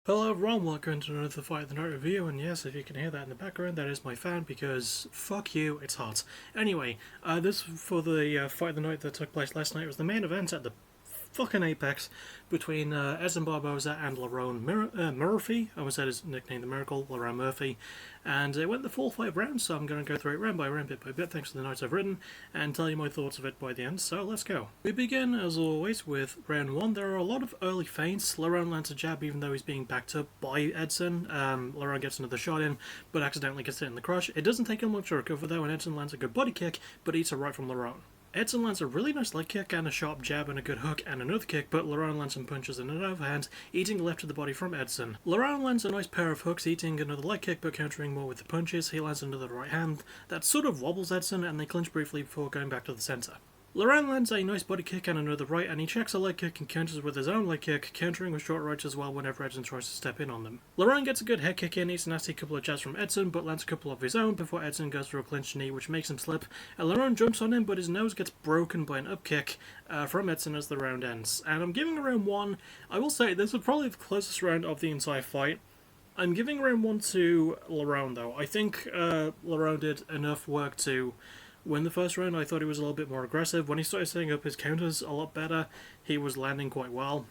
Hello everyone, welcome to another Fight the Night review, and yes, if you can hear that in the background, that is my fan, because fuck you, it's hot. Anyway, this for the Fight the Night that took place last night. It was the main event at the fucking apex between Edson Barboza and Lerone Murphy. I almost said his nickname the Miracle, Lerone Murphy. And it went the full 5 rounds, so I'm going to go through it round by round, bit by bit, thanks to the notes I've written, and tell you my thoughts of it by the end, so let's go. We begin, as always, with round 1. There are a lot of early feints. Lerone lands a jab even though he's being backed up by Edson. Lerone gets another shot in, but accidentally gets hit in the crush. It doesn't take him long to recover though, and Edson lands a good body kick, but eats a right from Lerone. Edson lands a really nice leg kick and a sharp jab and a good hook and another kick, but Lerone lands some punches and an overhand, eating the left to the body from Edson. Lerone lands a nice pair of hooks, eating another leg kick but countering more with the punches. He lands another right hand that sort of wobbles Edson, and they clinch briefly before going back to the centre. Lerone lands a nice body kick and another right, and he checks a leg kick and counters with his own leg kick, countering with short rights as well whenever Edson tries to step in on them. Lerone gets a good head kick in, eats a nasty couple of jabs from Edson, but lands a couple of his own before Edson goes for a clinch knee, which makes him slip, and Lerone jumps on him, but his nose gets broken by an up kick from Edson as the round ends. And I'm giving round 1, I will say, this was probably the closest round of the entire fight. I'm giving round 1 to Lerone though. I think Lerone did enough work to win the first round. I thought he was a little bit more aggressive. When he started setting up his counters a lot better, he was landing quite well.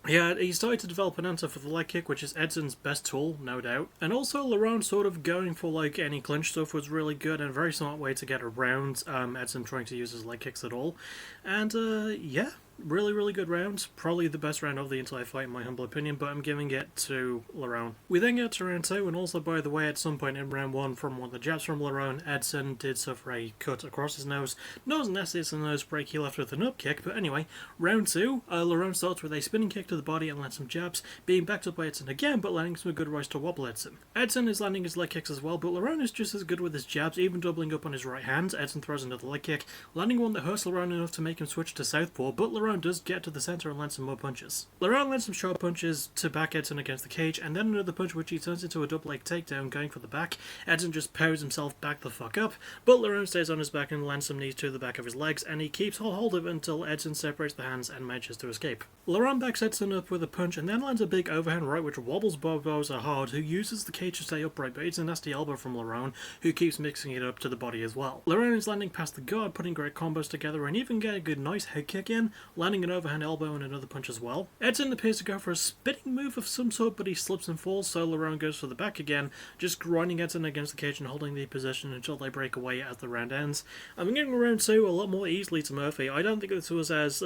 Yeah, he started to develop an answer for the leg kick, which is Edson's best tool, no doubt. And also, Lerone sort of going for like any clinch stuff was really good and a very smart way to get around Edson trying to use his leg kicks at all. And yeah, really good round. Probably the best round of the entire fight in my humble opinion, but I'm giving it to Lerone. We then get to round 2, and also by the way, at some point in round 1 from one of the jabs from Lerone, Edson did suffer a cut across his nose. Not necessarily it's a nose break, he left with an up kick, but anyway, round 2, Lerone starts with a spinning kick to the body and lands some jabs, being backed up by Edson again, but landing some good rights to wobble Edson. Edson is landing his leg kicks as well, but Lerone is just as good with his jabs, even doubling up on his right hand. Edson throws another leg kick, landing one that hurts Lerone enough to make him switch to southpaw, but Lerone does get to the centre and lands some more punches. Lerone lands some sharp punches to back Edson against the cage, and then another punch which he turns into a double leg takedown going for the back. Edson just powers himself back the fuck up, but Lerone stays on his back and lands some knees to the back of his legs, and he keeps hold of it until Edson separates the hands and manages to escape. Lerone backs Edson up with a punch and then lands a big overhand right which wobbles Barboza hard, who uses the cage to stay upright, but it's a nasty elbow from Lerone, who keeps mixing it up to the body as well. Lerone is landing past the guard, putting great combos together, and even getting a good nice head kick in, landing an overhand elbow and another punch as well. Edson appears to go for a spinning move of some sort, but he slips and falls, so Lerone goes for the back again, just grinding Edson against the cage and holding the position until they break away as the round ends. I'm getting round 2 a lot more easily to Murphy. I don't think this was as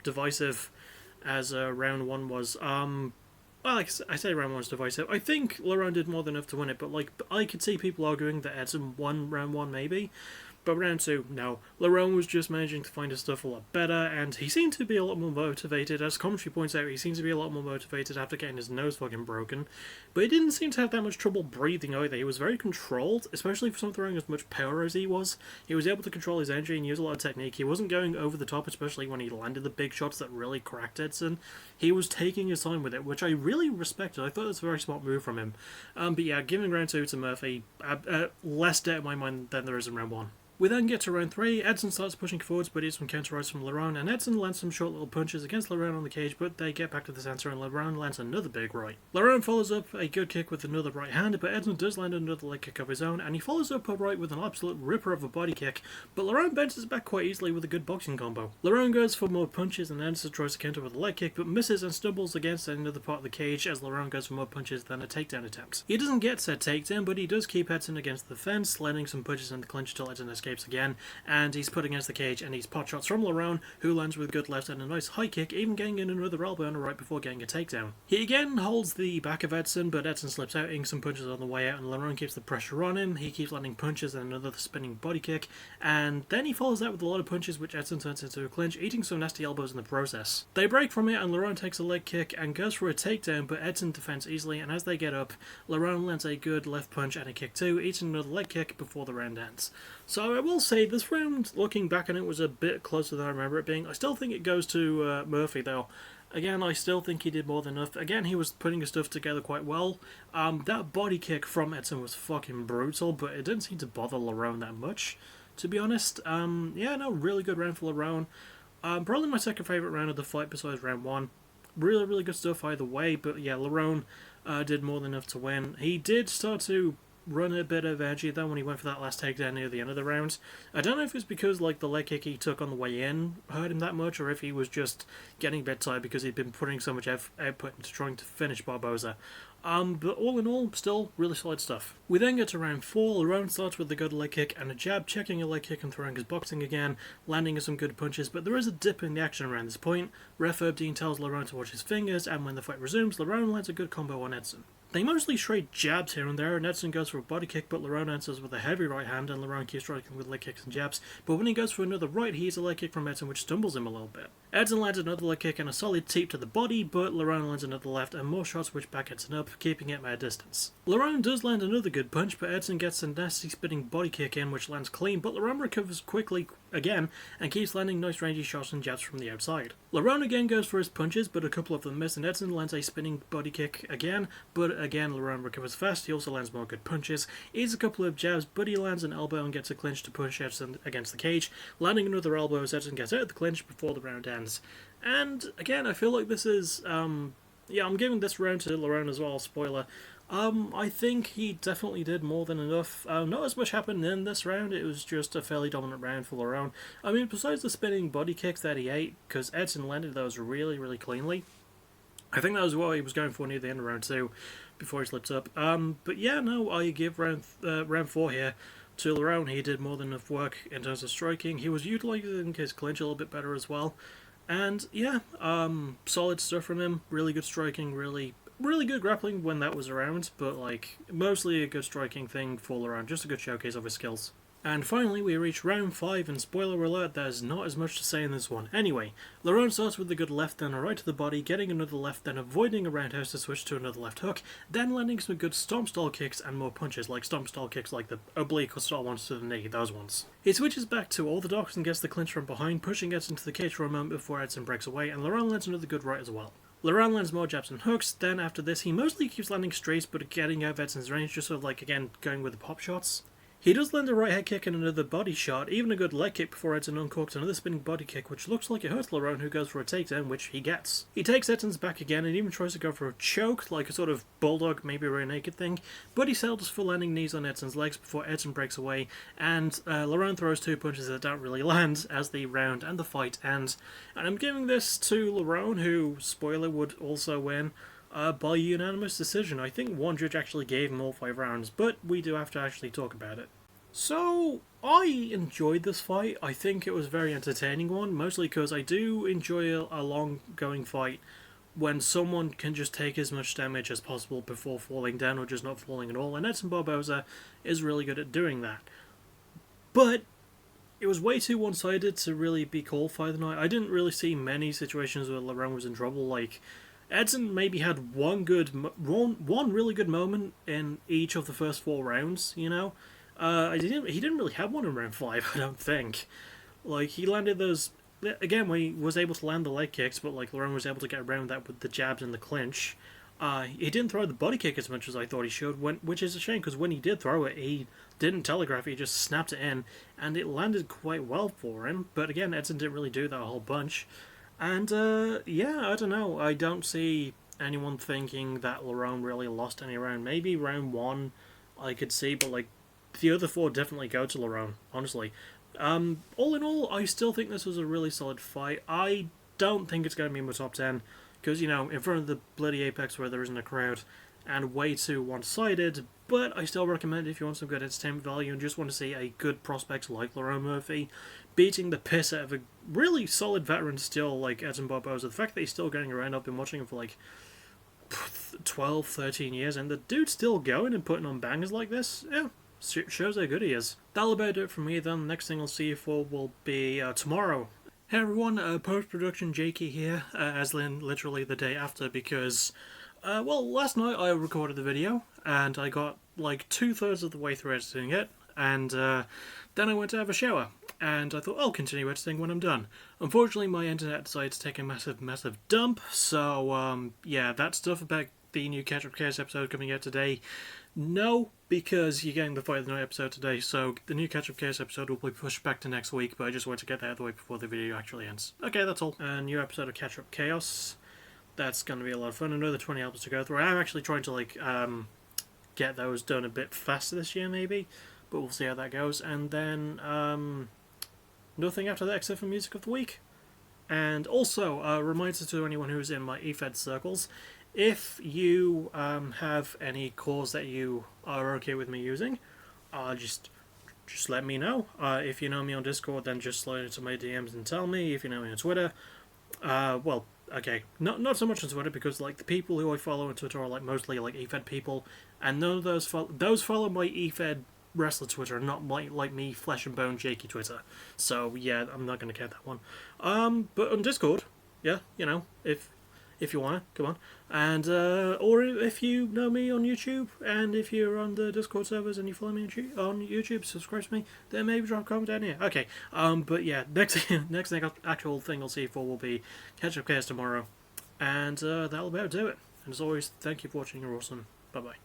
divisive as round 1 was. Well, like I say, round 1 was divisive. I think Lerone did more than enough to win it, but like I could see people arguing that Edson won round 1 maybe. But round 2, no. Lerone was just managing to find his stuff a lot better, and he seemed to be a lot more motivated. As commentary points out, he seems to be a lot more motivated after getting his nose fucking broken. But he didn't seem to have that much trouble breathing either. He was very controlled, especially for someone throwing as much power as he was. He was able to control his energy and use a lot of technique. He wasn't going over the top, especially when he landed the big shots that really cracked Edson. He was taking his time with it, which I really respected. I thought it was a very smart move from him. But yeah, giving round 2 to Murphy, less debt in my mind than there is in round 1. We then get to round 3, Edson starts pushing forwards but eats some counter rights from Lerone, and Edson lands some short little punches against Lerone on the cage, but they get back to the centre and Lerone lands another big right. Lerone follows up a good kick with another right hand, but Edson does land another leg kick of his own, and he follows up a right with an absolute ripper of a body kick, but Lerone bounces back quite easily with a good boxing combo. Lerone goes for more punches and Edson tries to counter with a leg kick, but misses and stumbles against another part of the cage as Lerone goes for more punches than a takedown attempt. He doesn't get said takedown, but he does keep Edson against the fence, landing some punches in the clinch till Edson escapes again, and he's put against the cage and he's pot shots from Lerone, who lands with good left and a nice high kick, even getting in another elbow on the right before getting a takedown. He again holds the back of Edson, but Edson slips out, eating some punches on the way out, and Lerone keeps the pressure on him. He keeps landing punches and another spinning body kick, and then he follows that with a lot of punches which Edson turns into a clinch, eating some nasty elbows in the process. They break from it and Lerone takes a leg kick and goes for a takedown, but Edson defends easily, and as they get up, Lerone lands a good left punch and a kick too, eating another leg kick before the round ends. So I will say this round, looking back on it, was a bit closer than I remember it being. I still think it goes to Murphy though. Again, I still think he did more than enough. Again, he was putting his stuff together quite well. That body kick from Edson was fucking brutal, but it didn't seem to bother Lerone that much, to be honest. Yeah, no, really good round for Lerone. Probably my second favourite round of the fight besides round 1. really good stuff either way, but yeah, Lerone did more than enough to win. He did start to run a bit of energy though when he went for that last takedown near the end of the round. I don't know if it's because like the leg kick he took on the way in hurt him that much, or if he was just getting a bit tired because he'd been putting so much output into trying to finish Barboza. But all in all, still really solid stuff. We then get to round 4. Lerone starts with a good leg kick and a jab, checking a leg kick and throwing his boxing again, landing some good punches, but there is a dip in the action around this point. Ref Herb Dean tells Lerone to watch his fingers, and when the fight resumes, Lerone lands a good combo on Edson. They mostly trade jabs here and there, and Edson goes for a body kick, but Lerone answers with a heavy right hand, and Lerone keeps striking with leg kicks and jabs, but when he goes for another right, he hits a leg kick from Edson, which stumbles him a little bit. Edson lands another leg kick and a solid teep to the body, but Lerone lands another left, and more shots which back Edson up, keeping him at a distance. Lerone does land another good punch, but Edson gets a nasty spinning body kick in, which lands clean, but Lerone recovers quickly again, and keeps landing nice rangy shots and jabs from the outside. Lerone again goes for his punches, but a couple of them miss, and Edson lands a spinning body kick again, but again Lerone recovers fast. He also lands more good punches, eats a couple of jabs, but he lands an elbow and gets a clinch to push Edson against the cage, landing another elbow as Edson gets out of the clinch before the round ends. And again, I feel like this is, yeah, I'm giving this round to Lerone as well, spoiler. I think he definitely did more than enough. Not as much happened in this round, it was just a fairly dominant round for Lerone. I mean, besides the spinning body kicks that he ate, because Edson landed those really cleanly, I think that was what he was going for near the end of round 2, before he slipped up. But yeah, no, I give round 4 here to Lerone. He did more than enough work in terms of striking. He was utilising his clinch a little bit better as well. And yeah, solid stuff from him. Really good striking, really good grappling when that was around, but like mostly a good striking thing for Lerone, just a good showcase of his skills. And finally we reach round 5, and spoiler alert, there's not as much to say in this one. Anyway, Lerone starts with a good left, then a right to the body, getting another left, then avoiding a roundhouse to switch to another left hook, then landing some good stomp style kicks and more punches, like stomp style kicks like the oblique or style ones to the knee, those ones. He switches back to orthodox and gets the clinch from behind, pushing Edson to the cage for a moment before Edson breaks away, and Lerone lands another good right as well. Lerone lands more jabs and hooks, then after this he mostly keeps landing straights but getting out of Edson's range, just sort of like, again, going with the pop shots. He does land a right head kick and another body shot, even a good leg kick before Edson uncorks another spinning body kick, which looks like it hurts Lerone, who goes for a takedown, which he gets. He takes Edson's back again and even tries to go for a choke, like a sort of bulldog, maybe rear naked thing, but he settles for landing knees on Edson's legs before Edson breaks away, and Lerone throws 2 punches that don't really land as the round and the fight ends. And I'm giving this to Lerone, who, spoiler, would also win by unanimous decision. I think one judge actually gave him all 5 rounds, but we do have to actually talk about it. So, I enjoyed this fight. I think it was a very entertaining one, mostly because I do enjoy a long-going fight when someone can just take as much damage as possible before falling down or just not falling at all, and Edson Barboza is really good at doing that. But it was way too one-sided to really be called Fight of the Night. I didn't really see many situations where Lerone was in trouble. Like, Edson maybe had one really good moment in each of the first 4 rounds, you know? He didn't really have one in round 5, I don't think. Like, he landed those, again, when he was able to land the leg kicks, but like Lerone was able to get around that with the jabs and the clinch. He didn't throw the body kick as much as I thought he should, which is a shame, because when he did throw it, he didn't telegraph it, he just snapped it in, and it landed quite well for him. But again, Edson didn't really do that a whole bunch. And, yeah, I don't know, I don't see anyone thinking that Lerone really lost any round. Maybe round 1 I could see, but like, the other 4 definitely go to Lerone, honestly. All in all, I still think this was a really solid fight. I don't think it's going to be in my top 10, because, you know, in front of the bloody Apex where there isn't a crowd, and way too one-sided, but I still recommend it if you want some good entertainment value and just want to see a good prospect like Lerone Murphy beating the piss out of a really solid veteran still like Edson Barboza. The fact that he's still going around, I've been watching him for like 12, 13 years, and the dude's still going and putting on bangers like this, yeah. Shows how good he is. That'll about do it from me then. The next thing I'll see you for will be tomorrow. Hey everyone, post-production Jakey here, as in literally the day after, because, well, last night I recorded the video, and I got like 2/3 of the way through editing it, and then I went to have a shower, and I thought I'll continue editing when I'm done. Unfortunately, my internet decided to take a massive dump, so, yeah, that stuff about the new Catch Up Chaos episode coming out today, no, because you're getting the Fight of the Night episode today, so the new Catch Up Chaos episode will be pushed back to next week, but I just want to get that out of the way before the video actually ends. Okay, that's all. A new episode of Catch Up Chaos. That's going to be a lot of fun. Another 20 albums to go through. I'm actually trying to like get those done a bit faster this year, maybe, but we'll see how that goes. And then nothing after that except for music of the week. And also, a reminder to anyone who's in my EFED circles, if you have any cores that you are okay with me using, just let me know. If you know me on Discord, then just slide into my DMs and tell me. If you know me on Twitter, well, okay, not so much on Twitter, because like the people who I follow on Twitter are like mostly like EFED people, and none of those follow my EFED wrestler Twitter, not like me flesh and bone Jakey Twitter. So yeah, I'm not gonna count that one. But on Discord, yeah, you know, if you wanna, come on, and or if you know me on YouTube, and if you're on the Discord servers and you follow me on YouTube, subscribe to me, then maybe drop a comment down here. Okay, but yeah, next actual thing I'll see you for will be Catch Up Chaos tomorrow, and that'll about do it. And as always, thank you for watching. You're awesome. Bye bye.